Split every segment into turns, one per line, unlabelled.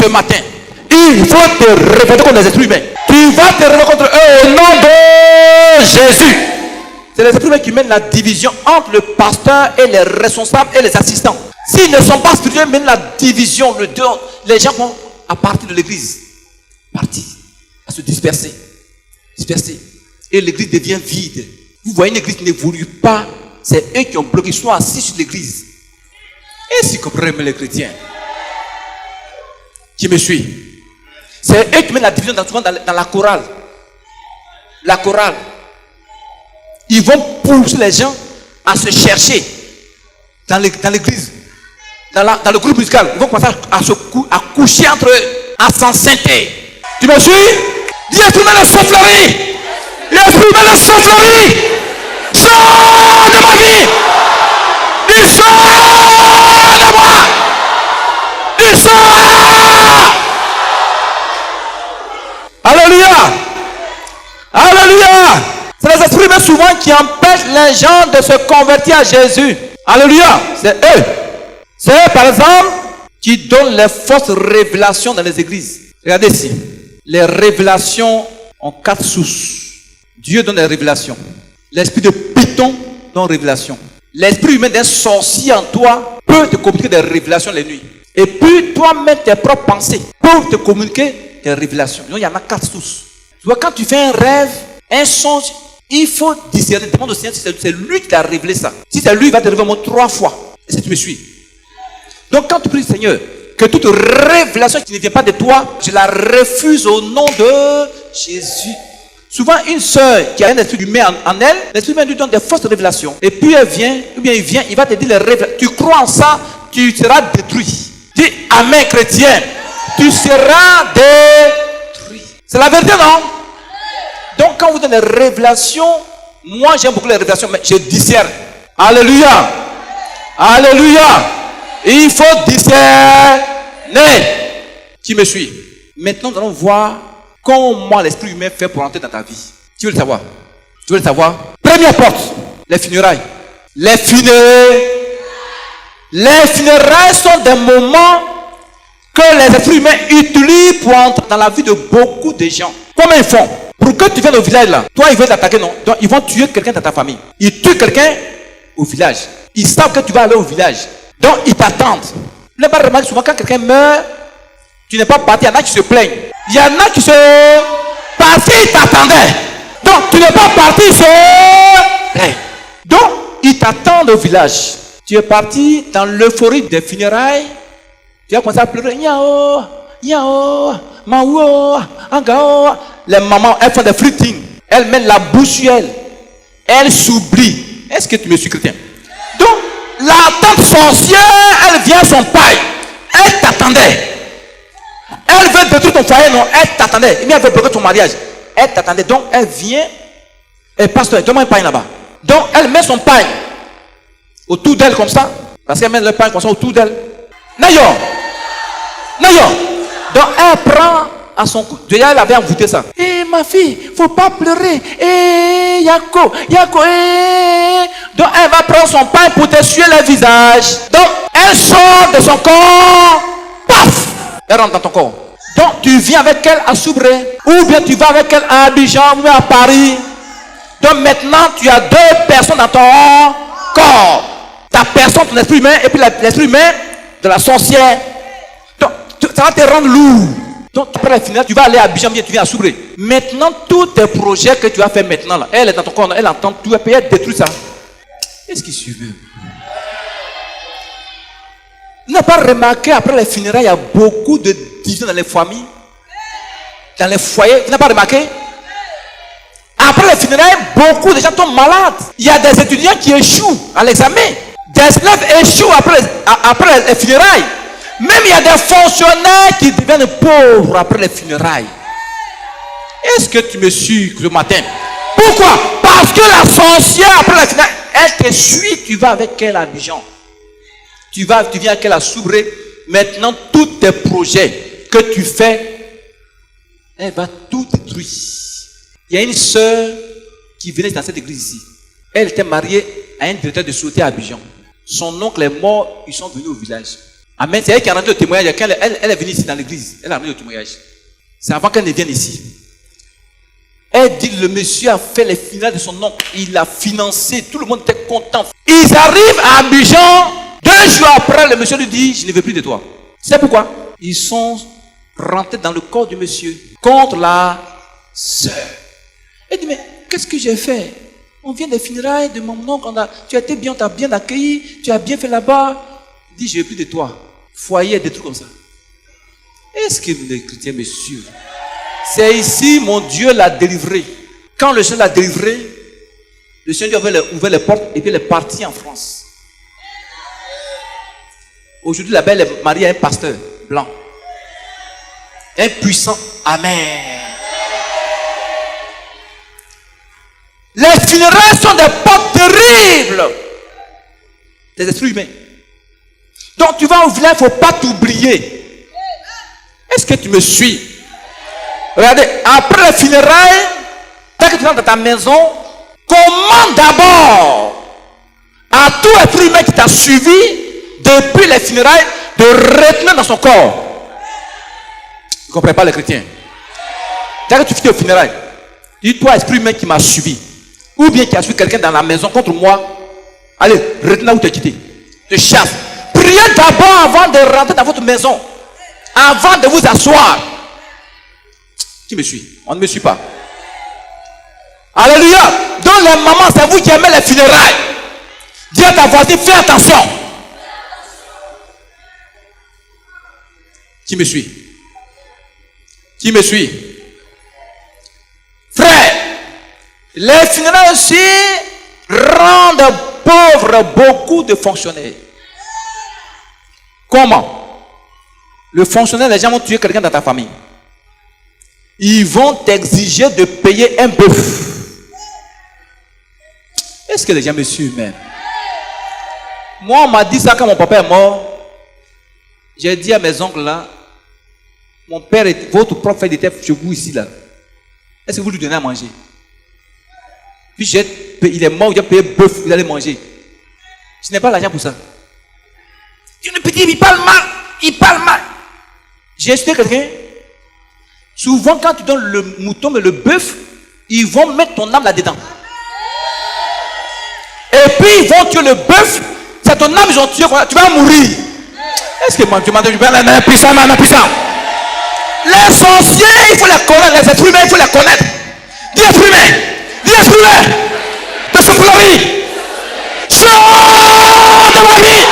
ce matin, il faut te révolter contre les esprits humains. Tu vas te révolter contre eux au nom de Jésus. C'est les esprits humains qui mènent la division entre le pasteur et les responsables et les assistants. S'ils ne sont pas spirituels, ils mènent la division, le dehors. Les gens vont à partir de l'église, partir, à se disperser. Et l'église devient vide. Vous voyez une église qui n'évolue pas, c'est eux qui ont bloqué, ils sont assis sur l'église. Et si vous comprenez les chrétiens qui me suivent, c'est eux qui mettent la division dans la chorale. La chorale. Ils vont pousser les gens à se chercher dans l'église, dans le groupe musical. Ils vont commencer à coucher entre eux, à s'enceintrer. Tu me suis? Dis exprimer la soufflerie. Dis exprimer la soufflerie. Sors de ma vie. Dis sors de moi. Dis sors. Alléluia. Alléluia. C'est les esprits souvent qui empêchent les gens de se convertir à Jésus. Alléluia. C'est eux. C'est eux, par exemple, qui donnent les fausses révélations dans les églises. Regardez ici. Les révélations ont 4 sources. Dieu donne des révélations. L'esprit de Python donne révélation. L'esprit humain d'un sorcier en toi peut te communiquer des révélations les nuits. Et puis, toi-même, tes propres pensées peuvent te communiquer des révélations. Donc, il y en a 4 sources. Tu vois, quand tu fais un rêve, un songe, il faut discerner. Demande au Seigneur si c'est lui qui t'a révélé ça. Si c'est lui, il va te révéler au moins 3 fois. Et si tu me suis. Donc, quand tu pries, Seigneur, que toute révélation qui ne vient pas de toi, je la refuse au nom de Jésus. Souvent, une sœur qui a un esprit humain en elle, l'esprit humain lui donne des fausses révélations. Et puis elle vient, ou bien il va te dire les révélations. Tu crois en ça, tu seras détruit. Dis Amen, chrétien. Tu seras détruit. C'est la vérité, non? Donc, quand vous donnez des révélations, moi j'aime beaucoup les révélations, mais je discerne. Alléluia. Alléluia. Il faut discerner. Qui me suit? Maintenant, nous allons voir comment l'esprit humain fait pour entrer dans ta vie. Tu veux le savoir? Tu veux le savoir? Première porte, les funérailles. Les funérailles sont des moments que les esprits humains utilisent pour entrer dans la vie de beaucoup de gens. Comment ils font? Pour que tu viennes au village là, toi ils veulent t'attaquer, non? Donc ils vont tuer quelqu'un dans ta famille. Ils tuent quelqu'un au village. Ils savent que tu vas aller au village. Donc ils t'attendent. Vous n'avez pas remarqué souvent quand quelqu'un meurt, tu n'es pas parti, il y en a qui se plaignent. Il y en a qui se... Parce qu'ils t'attendaient. Donc tu n'es pas parti, ils se plaignent. Donc ils t'attendent au village. Tu es parti dans l'euphorie des funérailles. Tu as commencé à pleurer. Yao, yao, maouo, angao. Les mamans, elles font des flirtings. Elles mettent la bouche sur elles. Elles s'oublient. Est-ce que tu me suis, chrétien? Donc, la tante sorcière, elle vient à son paille. Elle t'attendait. Elle veut détruire ton foyer, non? Elle t'attendait. Elle veut bloquer ton mariage. Elle t'attendait. Donc, elle vient. Et pasteur, donne-moi un paille là-bas. Donc, elle met son paille autour d'elle comme ça. Parce qu'elle met le paille comme ça autour d'elle. Nayo. Donc, elle prend à son cou. Déjà, elle avait envoûté ça. Eh, ma fille, faut pas pleurer. Eh, Yako. Donc, elle va prendre son pain pour t'essuyer le visage. Donc, elle sort de son corps. Paf! Elle rentre dans ton corps. Donc, tu viens avec elle à Soubré. Ou bien tu vas avec elle à Abidjan ou à Paris. Donc, maintenant, tu as 2 personnes dans ton corps. Ta personne, ton esprit humain, et puis l'esprit humain de la sorcière. Donc, ça va te rendre lourd. Donc, après la finale, tu vas aller à Abidjan, tu viens à Soubré. Maintenant, tous tes projets que tu as fait maintenant, là, elle est dans ton corps, elle entend, tu vas payer, détruire ça. Qu'est-ce qui suit? Vous n'avez pas remarqué, après les funérailles, il y a beaucoup de divisions dans les familles, dans les foyers. Vous n'avez pas remarqué? Après les funérailles, beaucoup de gens tombent malades. Il y a des étudiants qui échouent à l'examen. Des élèves échouent après les funérailles. Même il y a des fonctionnaires qui deviennent pauvres après les funérailles. Est-ce que tu me suis ce matin? Pourquoi? Parce que la sorcière, après les funérailles, elle te suit, tu vas avec elle à Abidjan. Tu viens avec elle à Soubré. Maintenant, tous tes projets que tu fais, elle va tout détruire. Il y a une sœur qui venait dans cette église ici. Elle était mariée à un directeur de sûreté à Abidjan. Son oncle est mort, ils sont venus au village. Amen. C'est elle qui a rendu le témoignage. Quand elle est venue ici dans l'église, elle a rendu le témoignage. C'est avant qu'elle ne vienne ici. Elle dit le monsieur a fait les funérailles de son oncle. Il a financé. Tout le monde était content. Ils arrivent à Abidjan. 2 jours après, le monsieur lui dit, je ne veux plus de toi. C'est pourquoi ils sont rentrés dans le corps du monsieur contre la sœur. Elle dit, mais qu'est-ce que j'ai fait? On vient des funérailles de mon oncle. Tu as été bien, on t'a bien accueilli. Tu as bien fait là-bas. Il dit, je ne veux plus de toi. Foyer, des trucs comme ça. Est-ce que les chrétiens me suivent? C'est ici, mon Dieu l'a délivré. Quand le Seigneur l'a délivré, le Seigneur lui a ouvert les portes et puis il est parti en France. Aujourd'hui, la belle est mariée à un pasteur blanc. Un puissant. Amen. Les funérailles sont des portes terribles. Des esprits humains. Donc tu vas au village, il ne faut pas t'oublier. Est-ce que tu me suis? Regardez, après les funérailles, dès que tu rentres dans ta maison, commande d'abord à tout esprit humain qui t'a suivi depuis les funérailles de retenir dans son corps. Vous ne comprenez pas les chrétiens? Dès que tu finis aux funérailles, dis-toi, esprit humain qui m'a suivi, ou bien qui a suivi quelqu'un dans la maison contre moi, allez, retenez où tu es quitté. Te chasse. Priez d'abord avant de rentrer dans votre maison, avant de vous asseoir. Qui me suit? On ne me suit pas. Alléluia. Donc les mamans, c'est vous qui aimez les funérailles. Dis à ta voisine, fais attention. Qui me suit? Qui me suit? Frère, les funérailles aussi rendent pauvres beaucoup de fonctionnaires. Comment? Le fonctionnaire, les gens vont tuer quelqu'un dans ta famille. Ils vont t'exiger de payer un bœuf. Est-ce que les gens me suivent même? Moi, on m'a dit ça quand mon papa est mort. J'ai dit à mes oncles là, mon père, votre propre frère était chez vous ici là. Est-ce que vous lui donnez à manger? Puis il est mort, il a payé bœuf, vous allez manger. Je n'ai pas l'argent pour ça. Le petit, il parle mal. Il parle mal. J'ai acheté quelqu'un. Souvent, quand tu donnes le mouton, mais le bœuf, ils vont mettre ton âme là-dedans. Et puis, ils vont tuer le bœuf. C'est ton âme, ils ont tué. Tu vas mourir. Est-ce que moi, tu m'as dit, puissant. Les sorciers, il faut les connaître. Les esprits humains, il faut les connaître. Dis esprits humains. Dis esprits humains. De ce pour la vie. Sors de ma vie.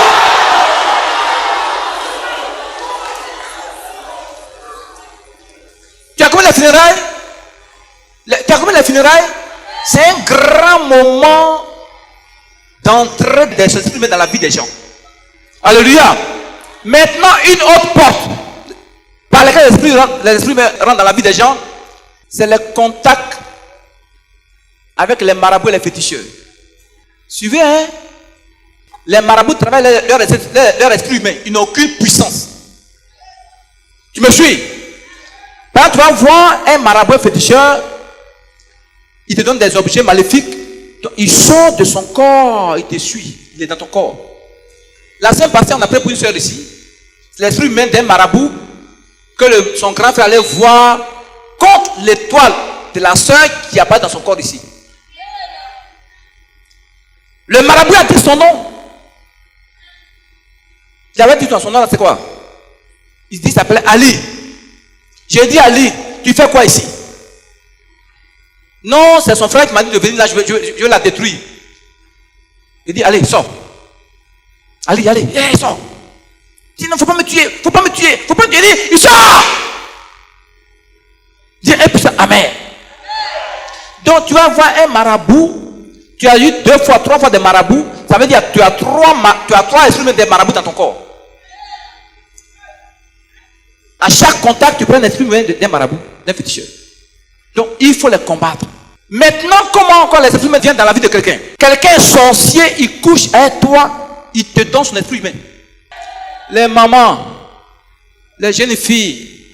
Tu as commis les funérailles? Tu as commis les funérailles? C'est un grand moment d'entrée des esprits humains dans la vie des gens. Alléluia. Maintenant, une autre porte par laquelle les esprits rentrent dans la vie des gens, c'est le contact avec les marabouts et les féticheurs. Suivez, hein? Les marabouts travaillent leur esprit humain. Ils n'ont aucune puissance. Tu me suis? Quand tu vas voir un marabout féticheur, il te donne des objets maléfiques. Il sort de son corps, il te suit. Il est dans ton corps. La semaine passée, on a pris pour une soeur ici. L'esprit humain d'un marabout que son grand frère allait voir contre l'étoile de la soeur qui apparaît dans son corps ici. Le marabout a dit son nom. Il avait dit son nom, c'est quoi? Il dit, il s'appelait Ali. J'ai dit Ali, tu fais quoi ici? Non, c'est son frère qui m'a dit de venir là, je veux la détruire. Il dit, allez, sors. Allez, hey, sors. Il dit, non, faut pas me tuer. Il sort. Il dit, amen. Donc tu vas voir un marabout. Tu as eu 2 fois, 3 fois des marabouts. Ça veut dire que tu as 3 esprits des marabouts dans ton corps. À chaque contact, tu prends un esprit d'un marabout, d'un féticheur. Donc, il faut les combattre. Maintenant, comment encore les esprits humains viennent dans la vie de quelqu'un? Quelqu'un est sorcier, il couche avec toi, il te donne son esprit humain. Les mamans, les jeunes filles,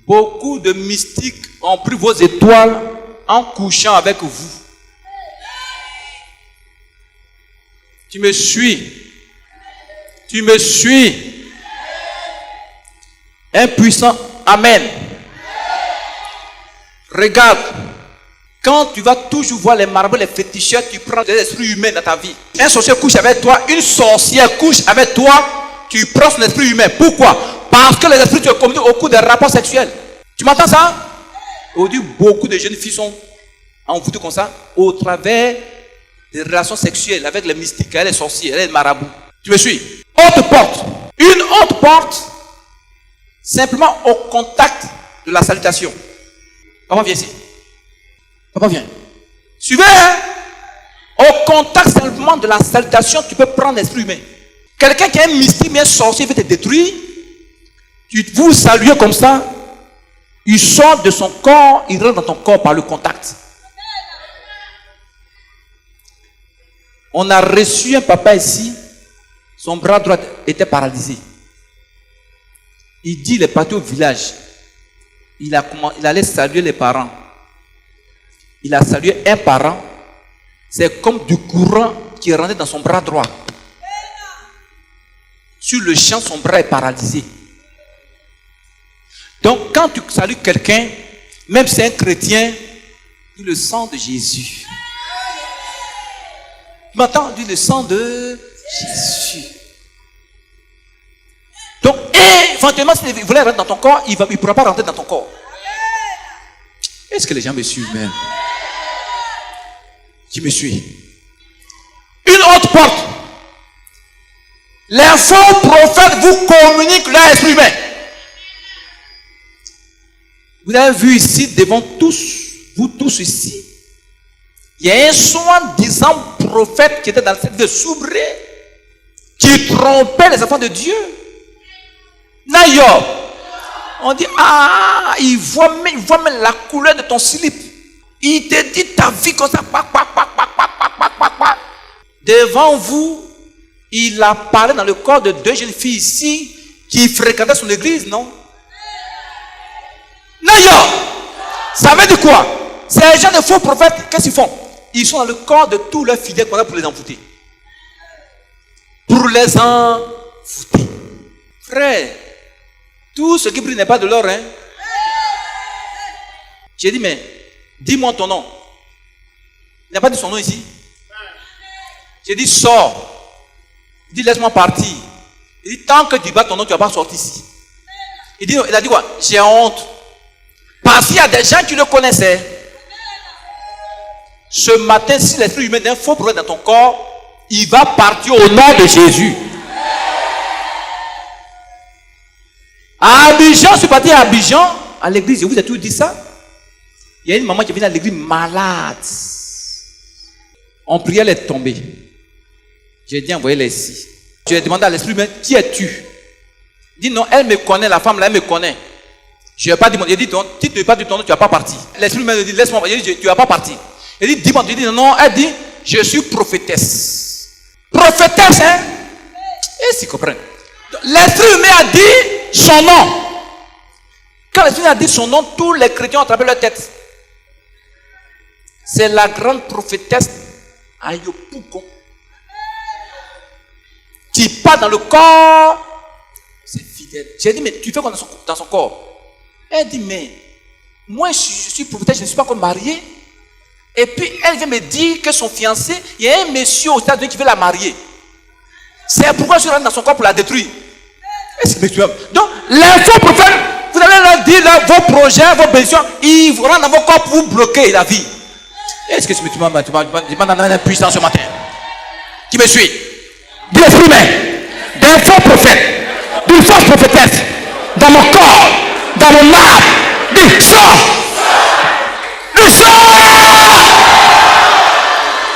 beaucoup de mystiques ont pris vos étoiles en couchant avec vous. Tu me suis. Tu me suis. Un puissant Amen. Regarde. Quand tu vas toujours voir les marabouts, les féticheurs, tu prends des esprits humains dans ta vie. Un sorcier couche avec toi, une sorcière couche avec toi, tu prends son esprit humain. Pourquoi? Parce que les esprits te communiquent au cours des rapports sexuels. Tu m'entends ça? Aujourd'hui, beaucoup de jeunes filles sont envoûtées comme ça au travers des relations sexuelles avec les mystiques, les sorciers, les marabouts. Tu me suis? Autre porte. Une autre porte, simplement au contact de la salutation. Comment viens ici? Papa, viens. Suivez, hein? Au contact simplement de la salutation, tu peux prendre l'esprit humain. Quelqu'un qui est un mystique, un sorcier, veut te détruire. Vous saluez comme ça. Il sort de son corps, il rentre dans ton corps par le contact. On a reçu un papa ici, son bras droit était paralysé. Il dit, il est parti au village. Il allait saluer les parents. Il a salué un parent. C'est comme du courant qui est rentré dans son bras droit. Sur le champ, son bras est paralysé. Donc, quand tu salues quelqu'un, même si c'est un chrétien, dis le sang de Jésus. Tu m'entends? Dis le sang de Jésus. Donc, éventuellement, s'il voulait rentrer dans ton corps, il ne pourra pas rentrer dans ton corps. Est-ce que les gens me suivent même? Qui me suit? Une autre porte. Les faux prophètes vous communiquent leur esprit humain. Vous avez vu ici, devant tous, vous tous ici, il y a un soi-disant prophète qui était dans le cercle de Soubré, qui trompait les enfants de Dieu. Nayo, on dit, il voit même la couleur de ton slip. Il te dit ta vie comme ça. Devant vous, il a parlé dans le corps de deux jeunes filles ici qui fréquentaient son église, non? Nayo, ça veut dire quoi? Ces gens de faux prophètes, qu'est-ce qu'ils font? Ils sont dans le corps de tous leurs fidèles qu'on a pour les envoûter. Pour les envoûter. Frère, tout ce qui brille n'est pas de l'or, hein? J'ai dit, mais dis-moi ton nom. Il n'a pas dit son nom ici. J'ai dit, sors. Il dit, laisse-moi partir. Il dit, tant que tu bats ton nom, tu ne vas pas sortir ici. Il a dit quoi? J'ai honte. Parce qu'il y a des gens qui le connaissaient. Ce matin, si l'esprit humain d'un faux prophète dans ton corps, il va partir au nom de Jésus. À Abidjan, je suis parti à Abidjan, à l'église, je vous ai toujours dit ça. Il y a une maman qui est venue à l'église malade. On priait, elle est tombée. J'ai dit, envoyez-la ici. Je lui ai demandé à l'esprit humain, qui es-tu? Il dit, non, elle me connaît, la femme là, elle me connaît. Je n'ai pas dit, il dit, si tu n'es pas du ton nom, tu ne vas pas partir. L'esprit humain me dit, laisse-moi, il dit, tu ne vas pas partir. Il dit, dis-moi, tu dis, non, elle dit, je suis prophétesse. Prophétesse, hein? Est-ce qu'ils comprennent? L'esprit humain a dit son nom. Quand l'esprit humain a dit son nom, tous les chrétiens ont attrapé leur tête. C'est la grande prophétesse Ayopougon. Qui part dans le corps, c'est fidèle. J'ai dit, mais tu fais quoi dans son corps? Elle dit, mais moi je suis prophétesse, je ne suis pas encore mariée. Et puis elle vient me dire que son fiancé, il y a un monsieur aux États-Unis qui veut la marier. C'est pourquoi je suis rentré dans son corps pour la détruire. Est-ce que tu aimes? Donc, les faux prophètes, vous allez leur dire là, vos projets, vos bénédictions, ils vont rentrer dans vos corps pour vous bloquer la vie. Est-ce que tu m'as une puissance ce matin? Qui me suit? Des esprits humains, des faux prophètes, d'une fausse prophétesse, dans mon corps, dans mon âme, dis, sors! Du sort!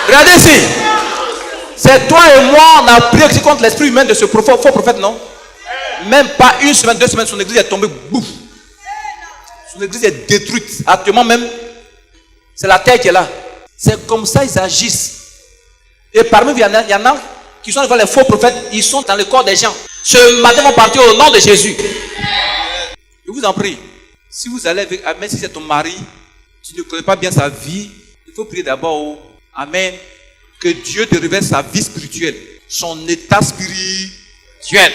Regardez ici. C'est toi et moi, on a prié aussi contre l'esprit humain de ce faux prophète, non? Même pas une semaine, 2 semaines, son église est tombée, bouf. Son église est détruite. Actuellement même, c'est la terre qui est là. C'est comme ça ils agissent. Et parmi vous, il y en a qui sont devant les faux prophètes, ils sont dans le corps des gens. Ce matin, ils vont partir au nom de Jésus. Je vous en prie. Si vous allez avec, même si c'est ton mari, tu ne connais pas bien sa vie, il faut prier d'abord. Amen. que Dieu te révèle sa vie spirituelle, son état spirituel.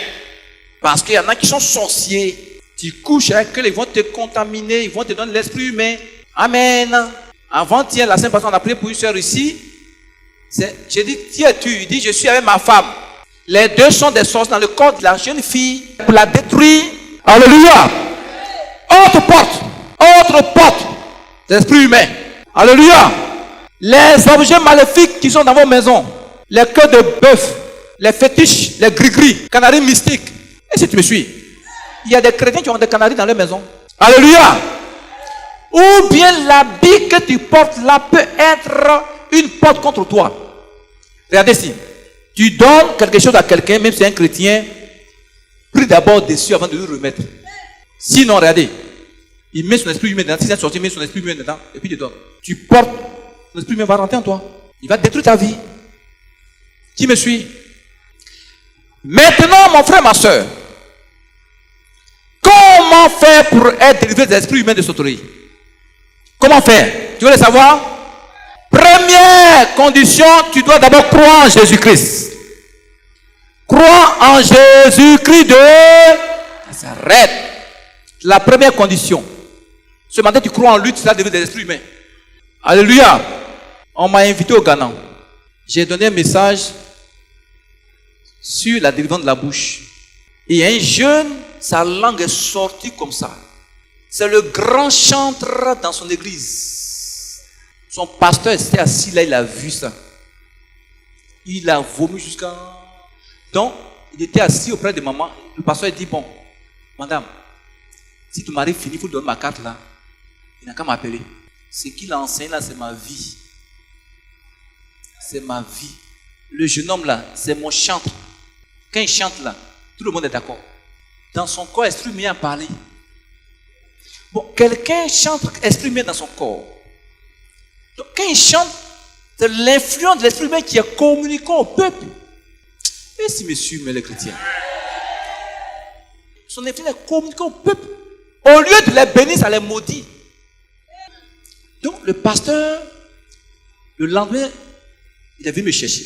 Parce qu'il y en a qui sont sorciers. Tu couches avec eux, ils vont te contaminer, ils vont te donner l'esprit humain. Amen. Avant-hier, la Sainte Pasteur, on a prié pour une soeur ici. J'ai dit, qui es-tu? Il dit, je suis avec ma femme. Les deux sont des sorciers dans le corps de la jeune fille pour la détruire. Alléluia. Autre porte. L'esprit humain. Alléluia. Les objets maléfiques qui sont dans vos maisons. Les queues de bœuf, les fétiches, les gris-gris, canaris mystiques. Et si tu me suis, il y a des chrétiens qui ont des canaris dans leur maison. Alléluia. Ou bien l'habit que tu portes là peut être une porte contre toi. Regardez ici. Tu donnes quelque chose à quelqu'un, même si c'est un chrétien, prie d'abord dessus avant de lui remettre. Sinon, regardez, il met son esprit humain dedans. Si c'est sorti, il met son esprit humain dedans, et puis il te donne. Tu portes, son esprit humain va rentrer en toi. Il va détruire ta vie. Qui me suit? Maintenant, mon frère, ma soeur, comment faire pour être délivré de l'esprit humain de sauterie? Comment faire? Tu veux le savoir? Première condition, tu dois d'abord croire en Jésus-Christ. Crois en Jésus-Christ de Nazareth. La première condition. Ce matin, tu crois en lui, tu seras délivré de l'esprit humain. Alléluia. On m'a invité au Ghana. J'ai donné un message sur la délivrance de la bouche. Et un jeune, sa langue est sortie comme ça. C'est le grand chantre dans son église. Son pasteur était assis là, il a vu ça. Il a vomi jusqu'à... Donc, il était assis auprès de maman. Le pasteur a dit, bon, madame, si ton mari finit, il faut donner ma carte là. Il n'a qu'à m'appeler. Ce qu'il a enseigné là, c'est ma vie. C'est ma vie. Le jeune homme là, c'est mon chantre. Quand il chante là, tout le monde est d'accord. Dans son corps, esprit humain a parlé. Bon, quelqu'un chante esprit humain dans son corps. Donc, quand il chante, c'est l'influence de l'esprit humain qui est communiqué au peuple. Et si monsieur, mais les chrétiens, son influence est communiqué au peuple. Au lieu de les bénir, ça les maudit. Donc, le pasteur, le lendemain, il est venu me chercher.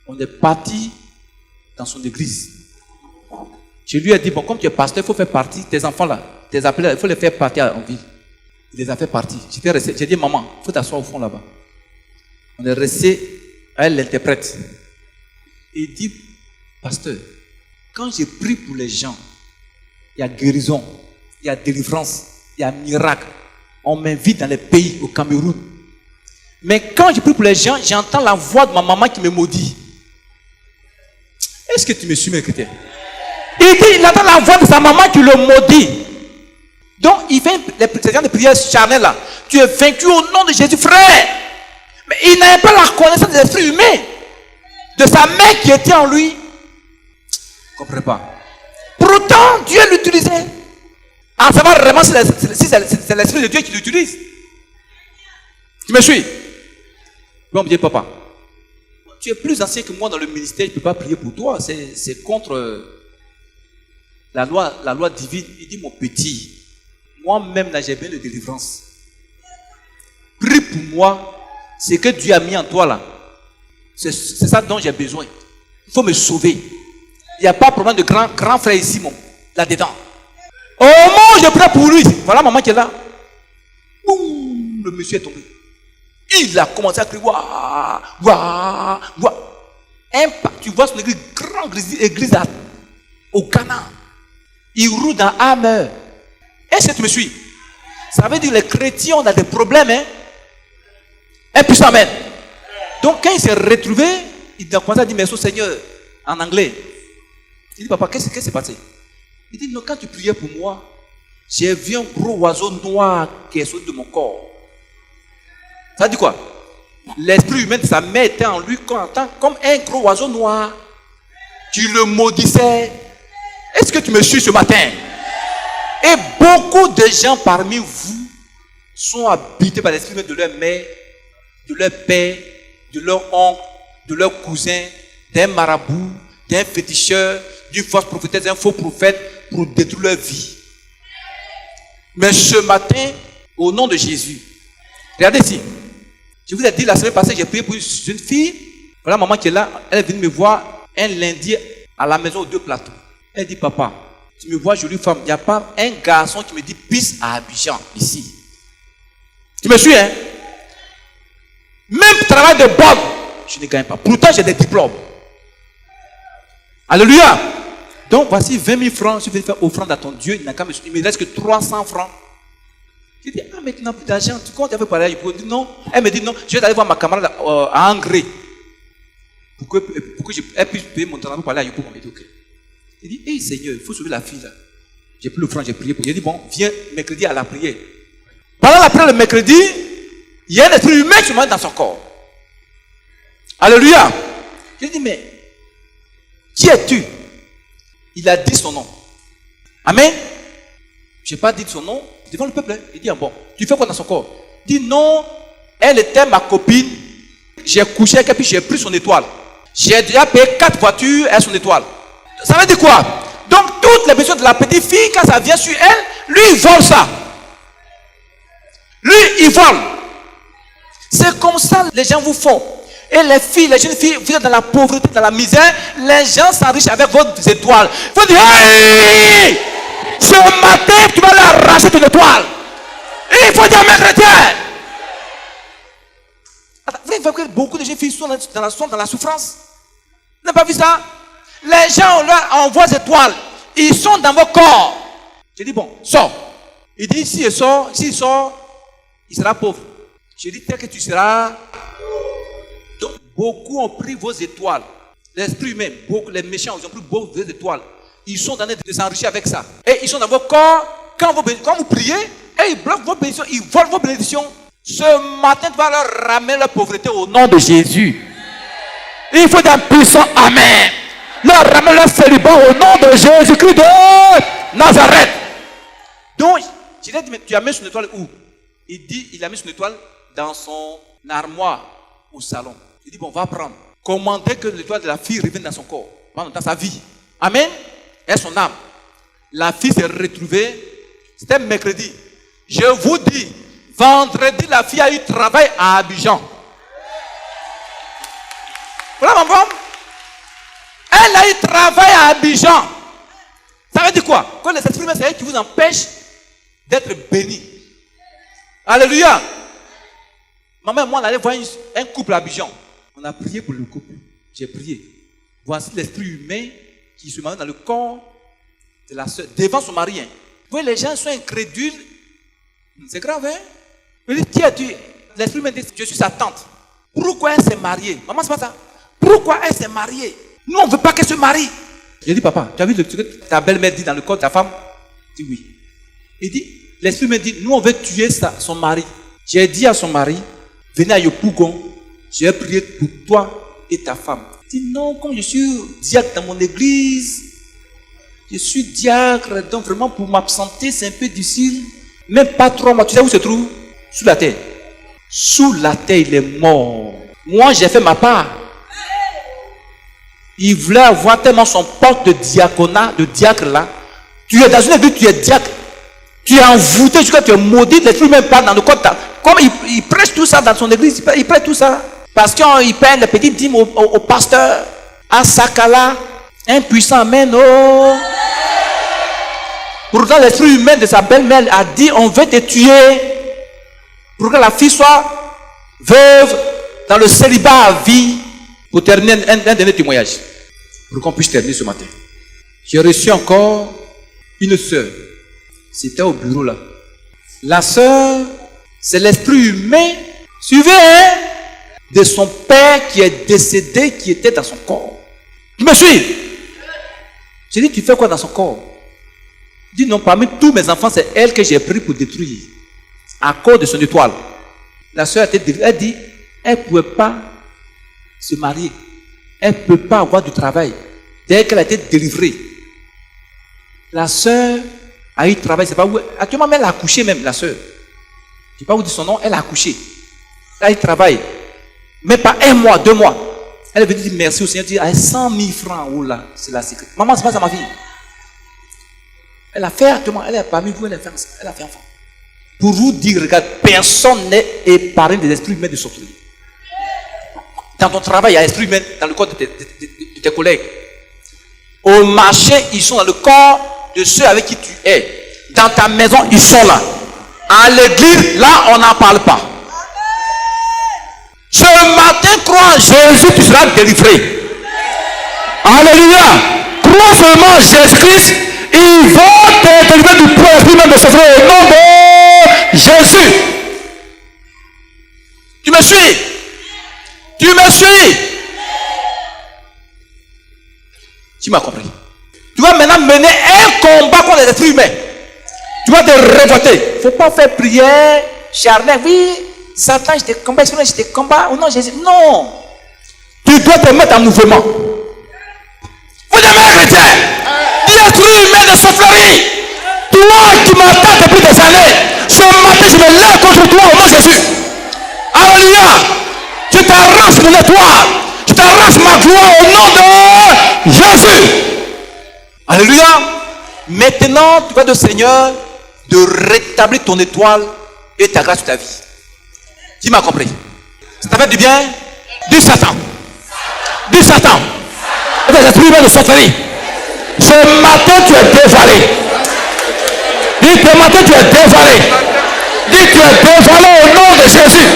On est parti dans son église. Je lui ai dit, bon, comme tu es pasteur, il faut faire partie, tes enfants là, tes appelés, il faut les faire partir en ville. Il les a fait partie. J'ai dit, maman, il faut t'asseoir au fond là-bas. On est resté, elle l'interprète. Il dit, pasteur, quand j'ai prie pour les gens, il y a guérison, il y a délivrance, il y a miracle. On m'invite dans les pays, au Cameroun. Mais quand je prie pour les gens, j'entends la voix de ma maman qui me maudit. Est-ce que tu me suis, mes chrétiens? Il dit, il entend la voix de sa maman qui le maudit. Donc, il fait les gens de prière charnelle là. Tu es vaincu au nom de Jésus, frère. Mais il n'avait pas la connaissance de l'esprit humain. De sa mère qui était en lui. Je ne comprends pas. Pourtant, Dieu l'utilisait. En savoir vraiment si c'est l'esprit de Dieu qui l'utilise. Tu me suis? Bon, me dit, papa, tu es plus ancien que moi dans le ministère, je ne peux pas prier pour toi. C'est contre la loi divine. Il dit, mon petit, moi-même, là, j'ai besoin de délivrance. Prie pour moi. Ce que Dieu a mis en toi, là. C'est ça dont j'ai besoin. Il faut me sauver. Il n'y a pas de problème de grand frère ici, là-dedans. Au moment où je prie pour lui, voilà maman qui est là. Boum, le monsieur est tombé. Il a commencé à crier, waouh, waouh, waouh. Tu vois son église, grande église au Ghana. Il roule dans Hammer. Est-ce que tu me suis? Ça veut dire que les chrétiens ont des problèmes, hein? Impuissant, amen. Donc quand il s'est retrouvé, il a commencé à dire merci au Seigneur en anglais. Il dit, papa, qu'est-ce qui s'est passé? Il dit, non, quand tu priais pour moi, j'ai vu un gros oiseau noir qui est sorti de mon corps. Ça dit quoi? L'esprit humain de sa mère était en lui comme un gros oiseau noir qui le maudissait. Est-ce que tu me suis ce matin? Et beaucoup de gens parmi vous sont habités par l'esprit humain de leur mère, de leur père, de leur oncle, de leur cousin, d'un marabout, d'un féticheur, d'une fausse prophétesse, d'un faux prophète pour détruire leur vie. Mais ce matin, au nom de Jésus, regardez ici. Je vous ai dit la semaine passée, j'ai prié pour une jeune fille. Voilà maman qui est là. Elle est venue me voir un lundi à la maison aux 2 plateaux. Elle dit, papa, tu me vois jolie femme. Il n'y a pas un garçon qui me dit peace à Abidjan, ici. Tu me suis, hein? Même travail de Bob, je ne gagne pas. Pourtant, j'ai des diplômes. Alléluia. Donc, voici 20 000 francs. Si tu veux faire offrande à ton Dieu, il ne me reste que 300 francs. Je dis, ah, mais tu n'as plus d'argent. Tu comptes avec parler à Yopougon? Non. Elle me dit, non, je vais aller voir ma camarade à Angré. Pour qu'elle puisse payer mon travail pour parler à Yopougon. Elle me dit, ok. Il dit, hey Seigneur, il faut sauver la fille là. J'ai pris l'offrande, j'ai prié pour. Il dit, bon, viens mercredi à la prière. Pendant la prière le mercredi, il y a un esprit humain qui se met dans son corps. Alléluia. Je dis, mais qui es-tu? Il a dit son nom. Amen. Je n'ai pas dit son nom devant le peuple. Hein. Il dit, ah bon, tu fais quoi dans son corps? Il dit, non, elle était ma copine. J'ai couché avec elle, puis j'ai pris son étoile. J'ai déjà payé 4 voitures à son étoile. Ça veut dire quoi? Donc, toutes les besoins de la petite fille, quand ça vient sur elle, lui, il vole ça. Lui, il vole. C'est comme ça les gens vous font. Et les filles, les jeunes filles, vous êtes dans la pauvreté, dans la misère. Les gens s'enrichissent avec vos étoiles. Il faut dire, hey! Ce matin, tu vas leur arracher ton étoile. Et il faut dire, mes chrétiens. Vous voyez que beaucoup de jeunes filles sont dans la souffrance. Vous n'avez pas vu ça? Les gens leur envoient des étoiles. Ils sont dans vos corps. Je dis, bon, sors. Il dit, s'il sort, il sera pauvre. Je dis, tel que tu seras. Donc, beaucoup ont pris vos étoiles. L'esprit humain, beaucoup, les méchants, ils ont pris beaucoup vos étoiles. Ils sont en train de s'enrichir avec ça. Et ils sont dans vos corps. Quand vous priez, et ils bloquent vos bénédictions, ils volent vos bénédictions. Ce matin, tu vas leur ramener la pauvreté au nom de Jésus. Il faut d'un puissant Amen. Leur ramener leur célibat au nom de Jésus-Christ de Nazareth. Donc, je lui ai dit, mais tu as mis son étoile où? Il dit, il a mis son étoile dans son armoire au salon. Il dit, bon, va prendre. Commandez que l'étoile de la fille revienne dans son corps, dans sa vie. Amen. Et son âme. La fille s'est retrouvée. C'était mercredi. Je vous dis, vendredi, la fille a eu travail à Abidjan. Voilà, maman. Elle a eu travail à Abidjan. Ça veut dire quoi? Quand les esprits, c'est elle qui vous empêche d'être béni. Alléluia. Maman et moi, on allait voir un couple à Abidjan. On a prié pour le couple. J'ai prié. Voici l'esprit humain qui se marie dans le corps de la soeur, devant son mari. Hein. Vous voyez, les gens sont incrédules. C'est grave, hein? Je dis, tiens, l'esprit humain dit, je suis sa tante. Pourquoi elle s'est mariée? Maman, c'est pas ça. Pourquoi elle s'est mariée? Nous, on ne veut pas qu'elle se marie. J'ai dit, papa, tu as vu ce que ta belle-mère dit dans le corps de ta femme? Il dit, oui. Il dit, l'esprit me dit, nous, on veut tuer son mari. J'ai dit à son mari, venez à Yopougon, je vais prier pour toi et ta femme. Il dit, non, comme je suis diacre dans mon église, je suis diacre, donc vraiment pour m'absenter, c'est un peu difficile. Même pas 3 mois. Tu sais où se trouve? Sous la terre. Sous la terre, il est mort. Moi, j'ai fait ma part. Il voulait avoir tellement son poste de diaconat, de diacre là. Tu es dans une église, tu es diacre. Tu es envoûté jusqu'à tu es maudit. L'esprit même pas dans le corps. Comme il prêche tout ça dans son église, il prêche tout ça. Parce qu'il paye les petites dîmes au pasteur. À Sakala, un puissant amen. Oh. Pourtant, l'esprit humain de sa belle-mère a dit, on veut te tuer. Pour que la fille soit veuve dans le célibat à vie. Pour terminer un dernier témoignage. Pour qu'on puisse terminer ce matin. J'ai reçu encore une sœur. C'était au bureau là. La sœur, c'est l'esprit humain. Suivez, hein, de son père qui est décédé, qui était dans son corps. Tu me suis? J'ai dit, tu fais quoi dans son corps? Il dit, non, parmi tous mes enfants, c'est elle que j'ai pris pour détruire. À cause de son étoile. La sœur a dit, elle ne pouvait pas se marier. Elle ne peut pas avoir du travail. Dès qu'elle a été délivrée, la sœur a eu travail. C'est pas où. Actuellement, elle a accouché même, la sœur. Je ne sais pas où dit son nom, elle a accouché. Elle a eu travail. Mais pas 1 mois, 2 mois. Elle est venue dire merci au Seigneur. Elle dit, 100 000 francs. Oh là, c'est la sécurité. Maman, c'est pas ça ma fille. Elle a fait actuellement, elle est parmi vous, elle a fait enfant. Pour vous dire, regarde, personne n'est épargné des esprits humains de sorcellerie. Dans ton travail, il y a l'esprit humain dans le corps de tes collègues. Au marché, ils sont dans le corps de ceux avec qui tu es. Dans ta maison, ils sont là. À l'église, là, on n'en parle pas. Ce matin, crois en Jésus, tu seras délivré. Alléluia. Crois seulement en Jésus-Christ, il va te délivrer du esprit même de sorcellerie au nom de Jésus. Tu me suis? Tu me suis? Tu m'as compris? Tu vas maintenant mener un combat contre les êtres humains. Tu vas te révolter. Il ne faut pas faire prière charnelle. Oui, Satan, je te combats, je te combats. Au nom de Jésus. Non. Tu dois te mettre en mouvement. Vous êtes un chrétien. Dis esprit humain de sorcellerie. Toi qui m'attends depuis des années. Ce matin, je me lève contre toi au nom de Jésus. Alléluia. Je t'arrache mon étoile. Je t'arrache ma gloire au nom de Jésus. Alléluia. Maintenant, tu vas de Seigneur de rétablir ton étoile et ta grâce sur ta vie. Tu m'as compris? Ça t'a fait du bien? Dis Satan. Dis Satan. Des esprits humains de sorcellerie. Ce matin, tu es dévalé. Dis ce matin, tu es dévalé. Dis tu es dévalé au nom de Jésus.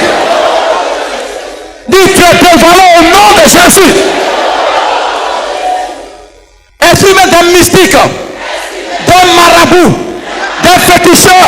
Dis tu es dévalé au nom de Jésus. Esprit humain d'un mystique, d'un marabout, d'un féticheur,